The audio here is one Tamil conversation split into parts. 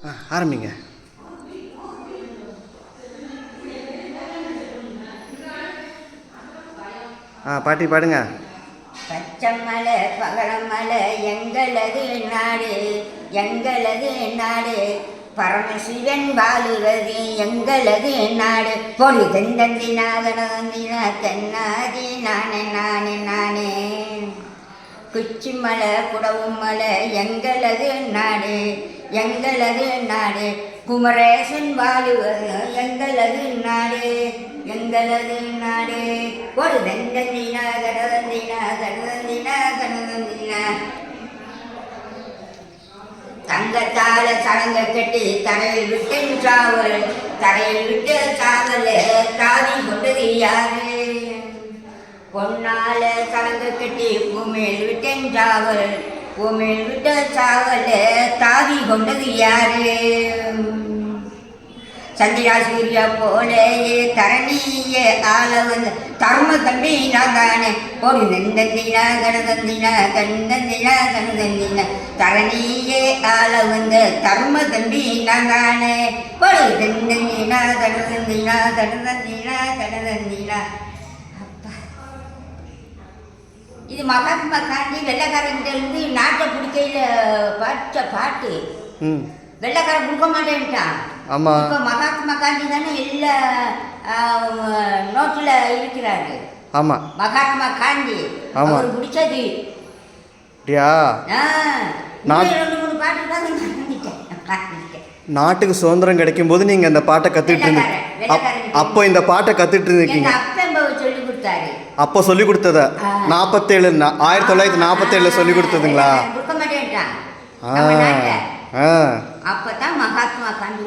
ஆரம்பிங்க. பாட்டி பாடுங்க. பச்சைமலை பகலமலை எங்களது நாடு, எங்களது நாடு, பரமசிவன் வாழுவது எங்களது நாடு. பொழு தெந்தந்தினாதனந்தினா தென்னாதி நானே நானே நானே. குச்சிமலை குடவும் மலை எங்களது நாடு, எங்களது நாடு, குமரேசன் வாழுவது எங்களது நாடு, எங்களது நாடு. ஒரு தந்தந்தினா கடதந்தினா கடதந்தினா கடதந்தினா. தங்கத்தால சடங்க கட்டி தரையில் விட்டு சாவல், தரையில் விட்டு சாவல் தாவி கொண்டது யாரு? பொன்னால சடங்க கட்டி பூமியில் விட்டேன் சாவல், பூமியில் விட்ட சாவல் தாவி கொண்டது யாரு? சந்திரா சூர்யா போலே தரணியே ஆள வந்து தர்ம தம்பி நான் தானே. ஒரு நந்தந்தினா கணதந்தினா கண்டந்தினா கணதந்தினா, தரணியே ஆள வந்து தர்ம தம்பி நான் தானே. ஒரு நந்தந்தினா கணதந்தினா கணதந்தினா கணதந்தினா. அப்பா, இது மகாத்மா காந்தி வெள்ளைக்காரங்கிட்ட இருந்து நாட்டை பிடிக்கையில் பாட்ட பாட்டு. வெள்ளைக்காரன் கொடுக்க மாட்டேன்ட்டான். இப்போ மகாத்மா காந்தி தானே எல்லா நோட்டில் இருக்கிறாரு. ஆமாம், மகாத்மா காந்தி அவர் பிடிச்சது. நாட்டுக்கு சுதந்திரம் கிடைக்கும் போது நீங்க அந்த பாட்டை கத்துட்டு இருந்தீங்க. அப்போ இந்த பாட்டை கத்துட்டு இருக்கீங்க. சொல்லி கொடுத்தாரு. அப்போ சொல்லி கொடுத்தத 47 1947 சொல்லி கொடுத்ததுங்களா? கொடுக்க மாட்டேன்ட்டான். அப்பதான் மகாத்மா காந்தி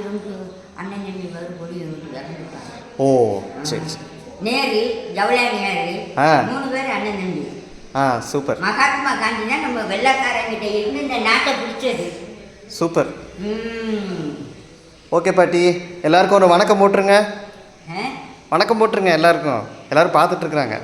அண்ணன் தம்பி மறுபடி இறந்துட்டாங்க. ஓ சரி சரி. நேரு, ஜவஹர்லால் நேரு 3 பேர் அண்ணன் தம்பி. சூப்பர். மகாத்மா காந்தி தான் நம்ம வெள்ளைக்காரங்கிட்ட இருந்து இந்த நாட்டை பிடிச்சது. சூப்பர். ஓகே பாட்டி, எல்லாருக்கும் ஒரு வணக்கம் போட்டுருங்க. வணக்கம் போட்டுருங்க எல்லாருக்கும். எல்லாரும் பார்த்துட்டு இருக்கிறாங்க.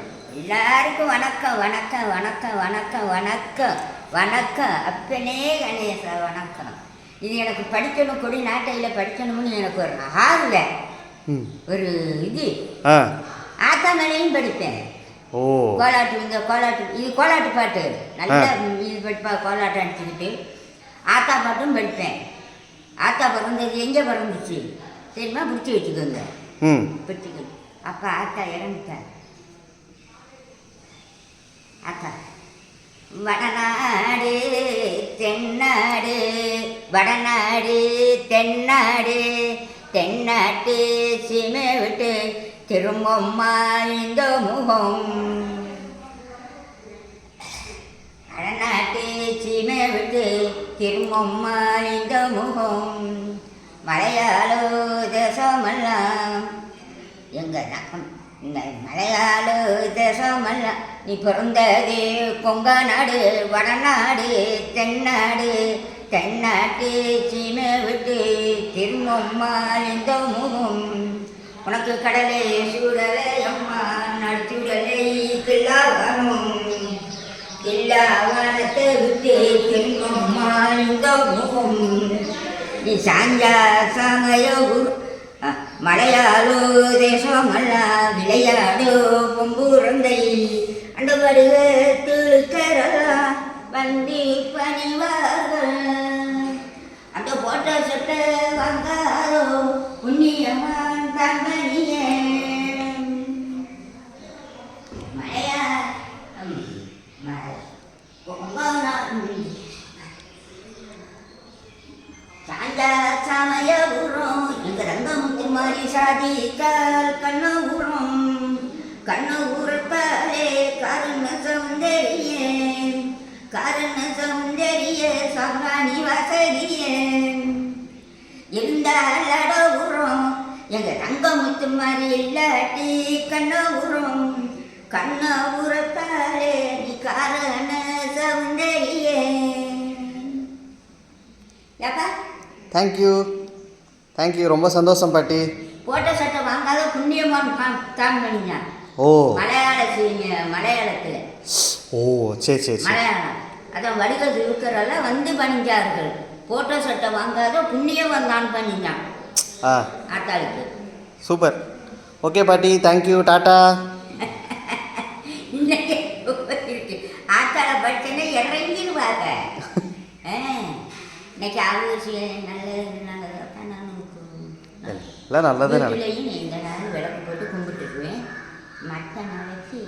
எல்லாருக்கும் வணக்கம் வணக்கம் வணக்கம் வணக்கம் வணக்கம் வணக்கம். அப்பனே கணேசா வணக்கம். இது எனக்கு படிக்கணும், கொடி நாட்டையில் படிக்கணும்னு எனக்கு ஒரு ஆர்வ, ஒரு இது. ஆத்தா மேலையும் படிப்பேன். கோலாட்டு, இந்த கோலாட்டு, இது கோலாட்டு பாட்டு நல்லா இது படிப்பா. கோலாட்டம் அடிச்சுக்கிட்டு ஆத்தா பாட்டும் படிப்பேன். ஆத்தா பிறந்தது எங்கே பிறந்துச்சு தெரியுமா? பிடிச்சி வச்சுக்கோங்க, பிடிச்சிக்கோங்க. அப்போ ஆத்தா இறந்துட்டார். ஆத்தா வடநாடு தென்னாடு, வடநாடு தென்னாடு, தென்னாட்டு சீமை விட்டு திரும்பம்மா இந்த முகம். வடநாட்டு சீமை விட்டு திரும்பம்மா இந்த முகம். மலையாளோ தேசமெல்லாம் எங்கள் நக்கம், இந்த மலையாளோ தேசமெல்லாம் நீ பிறந்தது கொங்க நாடு, வடநாடு தென்னாடு, தென்னாட்டு சீமை விட்டு திரும்பம்மா இந்த முகம். உனக்கு கடலை சூடலை அம்மா நடுச்சுடலை கில்லாவனம், கில்லாவனத்தை விட்டு திரும்பம்மா இந்த முகம். நீ சாஞ்சா சாங்கையோ மலையாளோ தேசமெல்லாம் விளையாடோ பொம்புரந்தை அண்டு வருக திருக்கரெல்லாம் வந்தி பணிவார்கள். அந்த போட்ட சட்டை வாங்காதோ புண்ணியமான் தங்கனிய. மலையா சாஞ்சா சமயபுரம் எங்க ரங்கமுத்து மாதிரி சாதித்தால் கண்ணபுரம், கண்ணபுரத்தாலே காரண சௌந்தரிய, காரண சௌந்தரிய சாங்காணி வாசகிய இருந்தால் அடபுரம் எங்க ரங்கமுத்து மாதிரி இல்லாட்டி கண்ணபுரம், கண்ணபுரத்தாலே நீ காரண சௌந்தரிய. யாப்பா தேங்க்யூ தேங்க்யூ, ரொம்ப சந்தோஷம் பாட்டி. போட்ட சட்டை வாங்காத புண்ணியமான் தான் பண்ணிங்க. மலையாளத்தில். ஓ சரி சரி. மலையாளம் அதான் வடிகள் இருக்கிறதெல்லாம் வந்து பணிஞ்சார்கள். ஃபோட்டோ சட்டை வாங்காத புண்ணியம் வந்தான்னு பண்ணினான் ஆ ஆத்தாளுக்கு. சூப்பர். ஓகே பாட்டி, தேங்க்யூ, டாட்டா. இன்னைக்கு இருக்கு ஆத்தாளை படிச்சேன்னா இறங்கிடுவாங்க. இன்னைக்கு அவங்க நல்லதான் நான் எல்லாம் நல்லதே நடக்கும். வீட்டிலையும் இந்த நாள் விளக்கு போட்டு கும்பிட்டுக்குவேன். மற்ற நாளைக்கு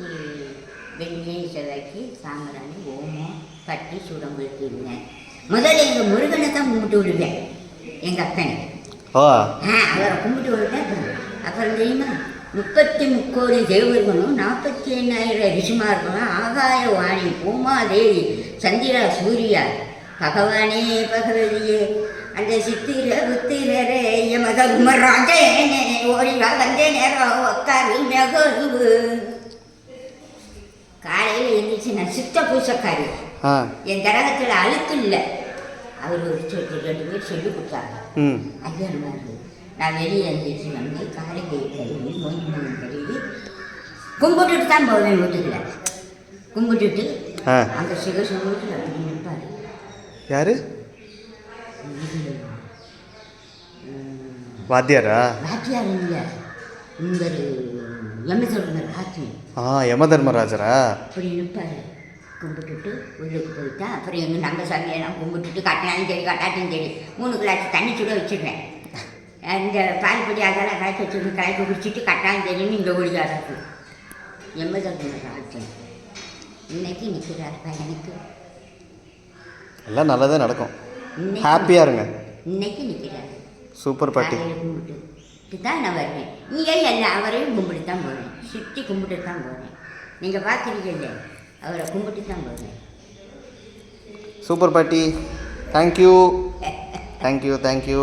வெள்ளி செவ்வாய்க்கு சாம்பிராணி ஓமம் பட்டி சூடம் கொடுத்துருவேன். முதல்ல எங்கள் முருகனை தான் கும்பிட்டு விடுவேன், எங்கள் அப்பனை. ஓ அவரை கும்பிட்டு விட்டேன். அப்புறம் தெரியுமா 33 கோடி தேவர்களும் 48,000 ரிஷிமார்களும் ஆகாய வாணி பூமாதேவி சந்திரா சூர்யா பகவானே பகவதியே அந்த சித்திர புத்திரரே யமதர்மராஜனே ஓடிவா வந்தே நேரம் உட்காரு மெகருவு. காலையில் எழுந்திரிச்சு நான் சித்த பூசக்காரி. என் கிரகத்தில் அழுக்கு இல்லை. அவர் ஒரு 2 பேர் சொல்லி கொடுத்தாங்க. ஐயா மாதிரி நான் வெளியே எழுந்திரிச்சு வந்து காலை கை கழுவி மொழி கழுவி கும்பிட்டுட்டு தான் போவேன். வீட்டுக்குள்ள கும்பிட்டுட்டு அந்த சிவசமூகத்தில் அப்படி நிற்பார். யாரு? வாத்தியாரா? வாத்தியார் இல்லை, உங்கள் யமதர்மர் ஆட்சி. யமதர்மராஜரா? அப்படி நிற்பார். கும்பிட்டுட்டு உள்ளுக்கு போயிட்டா அப்புறம் எங்கள் நம்ம சாமியெல்லாம் கும்பிட்டுட்டு கட்டினாலும் சரி கட்டாட்டியும் சரி 3 கிளாஸ் தண்ணி சுட வச்சுருவேன். இந்த பால்படி அதெல்லாம் கலக்கி வச்சுட்டு கலக்கி குடிச்சிட்டு கட்டாயம் தெரியும்னு இங்கே ஓடிக்காது. யமதர்மர் ஆட்சி இன்னைக்கு நிற்கிறார் பையனுக்கு. எல்லாம் நல்லதே நடக்கும். ஹாப்பியாக இருங்க. இன்னைக்கு நிற்கிறாரு. சூப்பர் பாட்டி. கும்பிட்டு தான் நான் வருவேன். இங்கே எல்லாம் அவரையும் கும்பிட்டு தான் போகிறேன். சுற்றி கும்பிட்டு தான் போகிறேன். நீங்கள் பார்க்குறீங்கல்ல, அவரை கும்பிட்டு தான் போகிறேன். சூப்பர் பாட்டி, தேங்க்யூ தேங்க்யூ தேங்க்யூ.